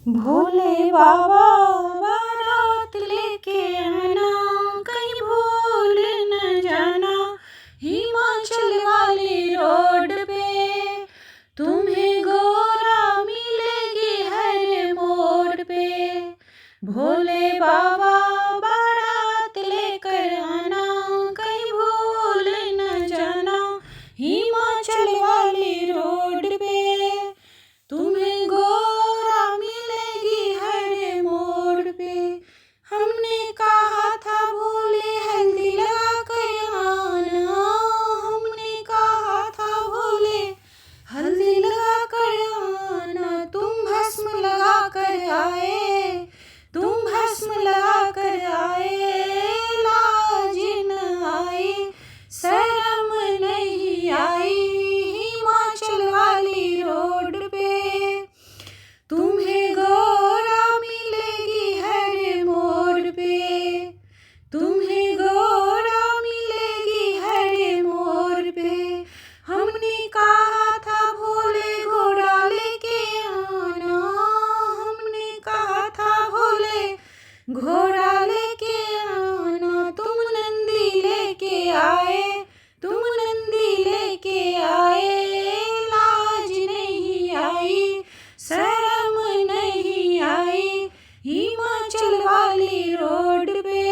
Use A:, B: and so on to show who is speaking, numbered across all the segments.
A: भोले बाबा बारात लेके आना, कहीं भूल न जाना। हिमाचल वाली रोड पे तुम्हें गोरा मिलेगी हर मोड़ पे। भोले बाबा बारात लेकर आना, कहीं भूल न जाना। हिमाचल वाली रोड पे तुम्हें गोरा मिलेगी हर मोड़ पे। हमने कहा था भोले हल्दी लगा कर आना, हमने कहा था भोले हल्दी लगा कर आना। तुम भस्म लगा कर आए, तुम भस्म लगा कर आए, लाज न आई, शर्म नहीं आई। हिमाचल वाली रोड पे तुम्हें गोरा मिलेगी हर मोड़ पे, तुम्हें गोरा मिलेगी हर मोड़ पे। हमने कहा था भोले घोड़ा लेके आना, हमने कहा था भोले घोड़ा लेके आना। तुम नंदी लेके आए, तुम नंदी लेके आए, लाज नहीं आई, शर्म नहीं आई। हिमाचल वाली रोड पे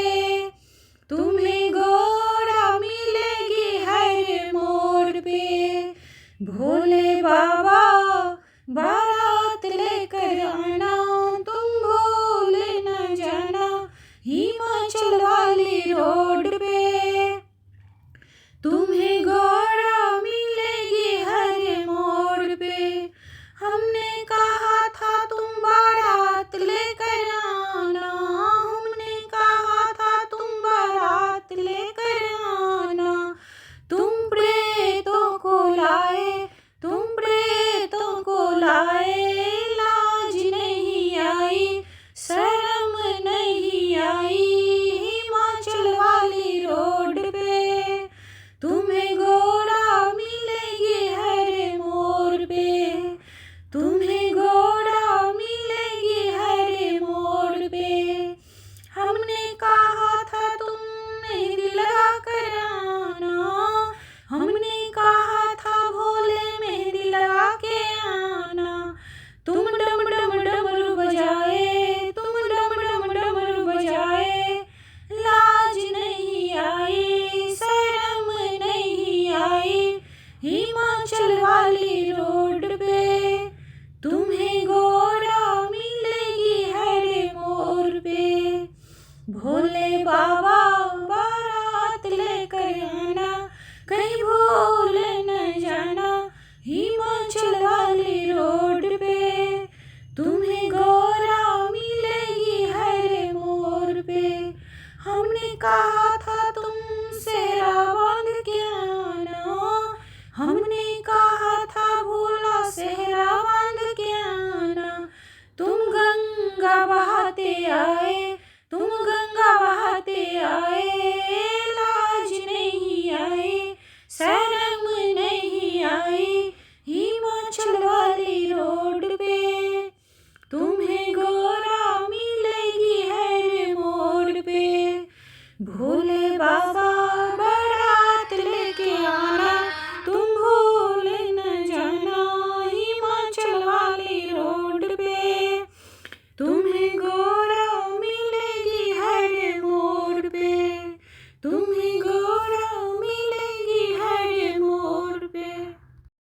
A: तुम्हें गोरा मिलेगी हर मोड़ पे। भोले बाबा बारात लेकर आना, तुम भूल न जाना। हिमाचल वाली रोड पे तुम्हें गोरा मिलेगी हर मोड़ पे। हमने कहा था तुम बारात लेकर आना, हमने कहा था तुम बारात लेकर आना। तुम प्रेतों को लाए, तुम प्रेतों को लाए, लाज नहीं आई, शर्म नहीं आई। हिमाचल वाली रोड पे तुम्हें गोरा मिलेगी हर मोड़ पे, तुम्हें गोरा मिलेगी हर मोड़ पे। हमने कहा था तुम मेहंदी लगा कर आना, हमने कहा था भोले मेहंदी लगा के आना। तुम डम डम डमरू बजाए, तुम डम डम डमरू बजाए, लाज नहीं आई, शर्म नहीं आई। हिमाचल वाली रोड पे तुम्हें गोरा मिलेगी हर मोड़ पे। भोले बाबा बारात लेकर आना, कहीं भूल न जाना। हिमाचल वाली रोड पे तुम्हें गोरा मिलेगी हर मोड़ पे। हमने कहा